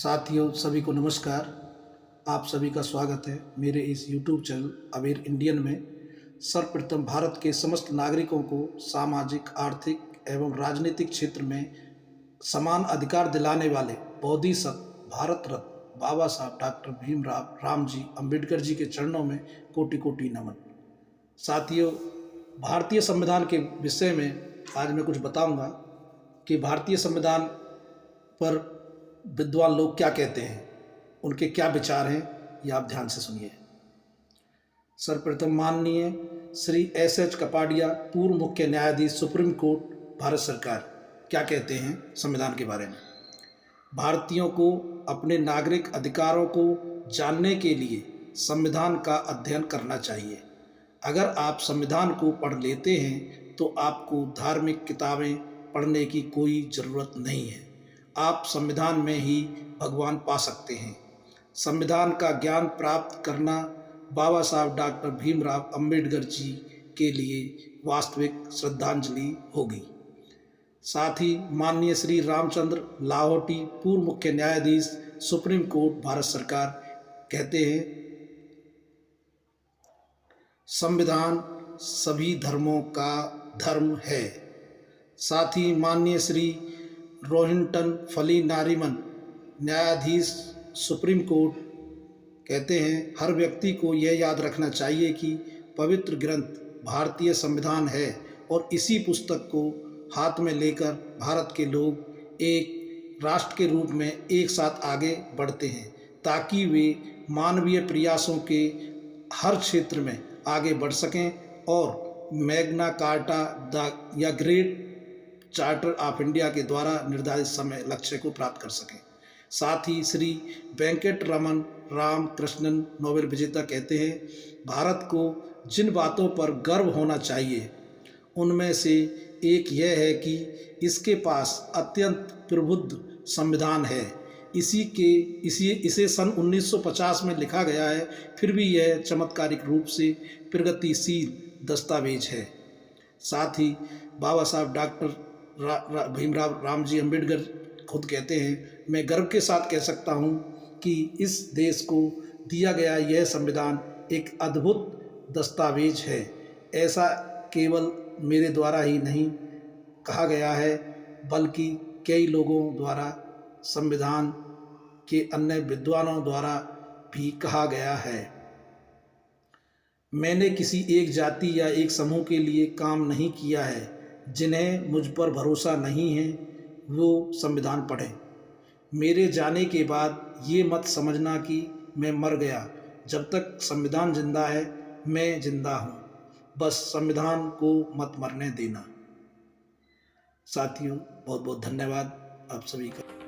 साथियों सभी को नमस्कार। आप सभी का स्वागत है मेरे इस YouTube चैनल अवेयर इंडियन में। सर्वप्रथम भारत के समस्त नागरिकों को सामाजिक, आर्थिक एवं राजनीतिक क्षेत्र में समान अधिकार दिलाने वाले बोधिसत्व भारत रत्न बाबा साहब डॉक्टर भीमराव रामजी अंबेडकर जी के चरणों में कोटि कोटि नमन। साथियों, भारतीय संविधान के विषय में आज मैं कुछ बताऊंगा कि भारतीय संविधान पर विद्वान लोग क्या कहते हैं, उनके क्या विचार हैं, ये आप ध्यान से सुनिए। सर्वप्रथम माननीय श्री एस कपाडिया, पूर्व मुख्य न्यायाधीश सुप्रीम कोर्ट भारत सरकार, क्या कहते हैं संविधान के बारे में। भारतीयों को अपने नागरिक अधिकारों को जानने के लिए संविधान का अध्ययन करना चाहिए। अगर आप संविधान को पढ़ लेते हैं तो आपको धार्मिक किताबें पढ़ने की कोई ज़रूरत नहीं है। आप संविधान में ही भगवान पा सकते हैं। संविधान का ज्ञान प्राप्त करना बाबा साहब डॉक्टर भीमराव अंबेडकर जी के लिए वास्तविक श्रद्धांजलि होगी। साथ ही माननीय श्री रामचंद्र लाहौटी, पूर्व मुख्य न्यायाधीश सुप्रीम कोर्ट भारत सरकार, कहते हैं संविधान सभी धर्मों का धर्म है। साथ ही माननीय श्री रोहिंटन फली नारीमन, न्यायाधीश सुप्रीम कोर्ट, कहते हैं हर व्यक्ति को यह याद रखना चाहिए कि पवित्र ग्रंथ भारतीय संविधान है और इसी पुस्तक को हाथ में लेकर भारत के लोग एक राष्ट्र के रूप में एक साथ आगे बढ़ते हैं ताकि वे मानवीय प्रयासों के हर क्षेत्र में आगे बढ़ सकें और मैग्ना कार्टा या ग्रेट चार्टर ऑफ इंडिया के द्वारा निर्धारित समय लक्ष्य को प्राप्त कर सकें। साथ ही श्री वेंकट रमन रामकृष्णन, नोबेल विजेता, कहते हैं भारत को जिन बातों पर गर्व होना चाहिए उनमें से एक यह है कि इसके पास अत्यंत प्रबुद्ध संविधान है। इसे सन 1950 में लिखा गया है, फिर भी यह चमत्कारिक रूप से प्रगतिशील दस्तावेज है। साथ ही बाबा साहब डॉक्टर भीमराव रामजी अंबेडकर खुद कहते हैं, मैं गर्व के साथ कह सकता हूँ कि इस देश को दिया गया यह संविधान एक अद्भुत दस्तावेज है। ऐसा केवल मेरे द्वारा ही नहीं कहा गया है, बल्कि कई लोगों द्वारा, संविधान के अन्य विद्वानों द्वारा भी कहा गया है। मैंने किसी एक जाति या एक समूह के लिए काम नहीं किया है। जिन्हें मुझ पर भरोसा नहीं है वो संविधान पढ़ें। मेरे जाने के बाद ये मत समझना कि मैं मर गया। जब तक संविधान जिंदा है मैं जिंदा हूँ। बस संविधान को मत मरने देना। साथियों, बहुत बहुत धन्यवाद आप सभी का।